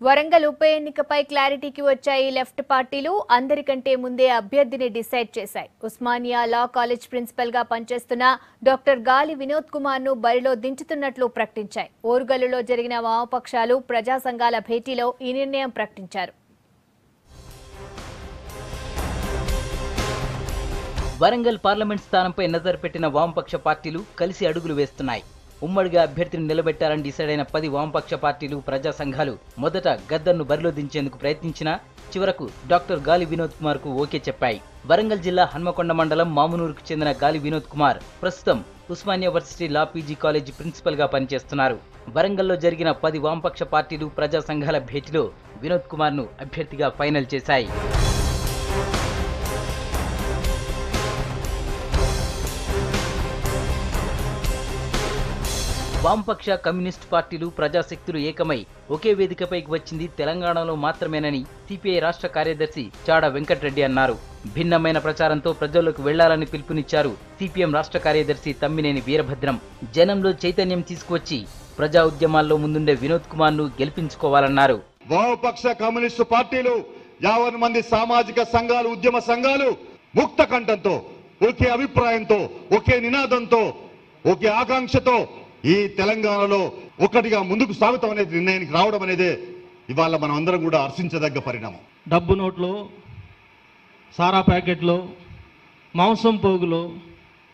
వరంగల్ ఉప ఎన్నికపై క్లారిటీకి వచ్చాయి లెఫ్ట్ పార్టీలు. అందరికంటే ముందే అభ్యర్థిని డిసైడ్ చేశాయి. ఉస్మానియా లా కాలేజ్ ప్రిన్సిపల్ గా పనిచేస్తున్న డాక్టర్ గాలి వినోద్ కుమార్ ను బరిలో దించుతున్నట్లు ప్రకటించాయి. ఓరుగల్లులో జరిగిన వామపక్షాలు ప్రజా సంఘాల భేటీలో ఈ నిర్ణయం ప్రకటించారు. వరంగల్ పార్లమెంట్ స్థానంపై నజర్ పెట్టిన వామపక్ష పార్టీలు కలిసి అడుగులు వేస్తున్నాయి. ఉమ్మడిగా అభ్యర్థిని నిలబెట్టాలని డిసైడ్ అయిన 10 వామపక్ష పార్టీలు ప్రజా సంఘాలు మొదట గద్దర్ను బరిలో దించేందుకు ప్రయత్నించినా చివరకు డాక్టర్ గాలి వినోద్ కుమార్ కు ఓకే చెప్పాయి. వరంగల్ జిల్లా హన్మకొండ మండలం మామునూరుకు చెందిన గాలి వినోద్ కుమార్ ప్రస్తుతం Osmania university law PG college principal గా పనిచేస్తున్నారు. వరంగల్లో జరిగిన 10 వామపక్ష పార్టీలు ప్రజా సంఘాల భేటీలో వినోద్ కుమార్ ను అభ్యర్థిగా ఫైనల్ చేశాయి. వామపక్ష కమ్యూనిస్ట్ పార్టీలు ప్రజాశక్తులు ఏకమై ఒకే వేదికపైకి వచ్చింది తెలంగాణలో మాత్రమేనని సిపిఐ రాష్ట్ర కార్యదర్శి చాడా వెంకటరెడ్డి అన్నారు. భిన్నమైన ప్రచారంతో ప్రజల్లోకి వెళ్లాలని పిలుపునిచ్చారు సిపిఎం రాష్ట్ర కార్యదర్శి తమ్మినేని వీరభద్రం. జనంలో చైతన్యం తీసుకువచ్చి ప్రజా ఉద్యమాల్లో ముందుండే వినోద్ కుమార్ ను గెలిపించుకోవాలన్నారు. వామపక్ష కమ్యూనిస్టు పార్టీలు 50 మంది సామాజిక సంఘాలు, ఉద్యమ సంఘాలు ముక్త కంఠంతో, ఒకే అభిప్రాయంతో, ఒకే నినాదంతో, ఒకే ఆకాంక్షతో ఈ తెలంగాణలో ఒకటిగా ముందుకు సాగుతాం అనేది నిర్ణయానికి రావడం అనేది ఇవాళ మనం అందరం కూడా హర్షించదగ్గ పరిణామం. డబ్బు నోట్లో, సారా ప్యాకెట్లో, మాంసం పోగులో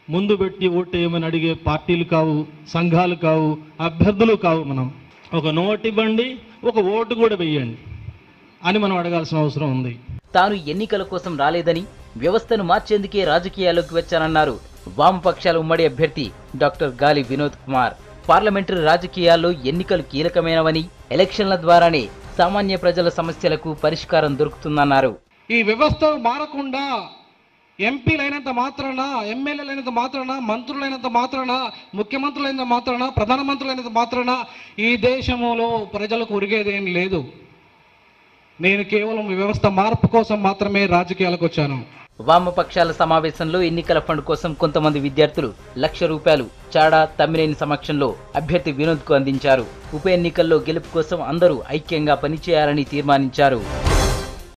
ముందు పెట్టి ఓటేయమని అడిగే పార్టీలు కావు, సంఘాలు కావు, అభ్యర్థులు కావు. మనం ఒక నోటు ఇవ్వండి, ఒక ఓటు కూడా వెయ్యండి అని మనం అడగాల్సిన అవసరం ఉంది. తాను ఎన్నికల కోసం రాలేదని, వ్యవస్థను మార్చేందుకే రాజకీయాల్లోకి వచ్చానన్నారు వామపక్షాల ఉమ్మడి అభ్యర్థి డాక్టర్ గాలి వినోద్ కుమార్. పార్లమెంటరీ రాజకీయాల్లో ఎన్నికలు కీలకమైనవని, ఎలక్షన్ల ద్వారానే సామాన్య ప్రజల సమస్యలకు పరిష్కారం దొరుకుతుందన్నారు. ఈ వ్యవస్థ మారకుండా ఎంపీలైనంత మాత్రాన, ఎమ్మెల్యేలైనంత మాత్రాన, మంత్రులైనంత మాత్రాన, ముఖ్యమంత్రులైనంత మాత్రాన, ప్రధానమంత్రులైనంత మాత్రాన ఈ దేశంలో ప్రజలకు ఉరిగేదేం లేదు. నేను కేవలం వ్యవస్థ మార్పు కోసం మాత్రమే రాజకీయాలకు వచ్చాను. వామపక్షాల సమావేశంలో ఎన్నికల ఫండ్ కోసం కొంతమంది విద్యార్థులు ₹1,00,000 చాడా, తమ్మినేని సమక్షంలో అభ్యర్థి వినోద్ కు అందించారు. ఉప ఎన్నికల్లో గెలుపు కోసం అందరూ ఐక్యంగా పనిచేయాలని తీర్మానించారు.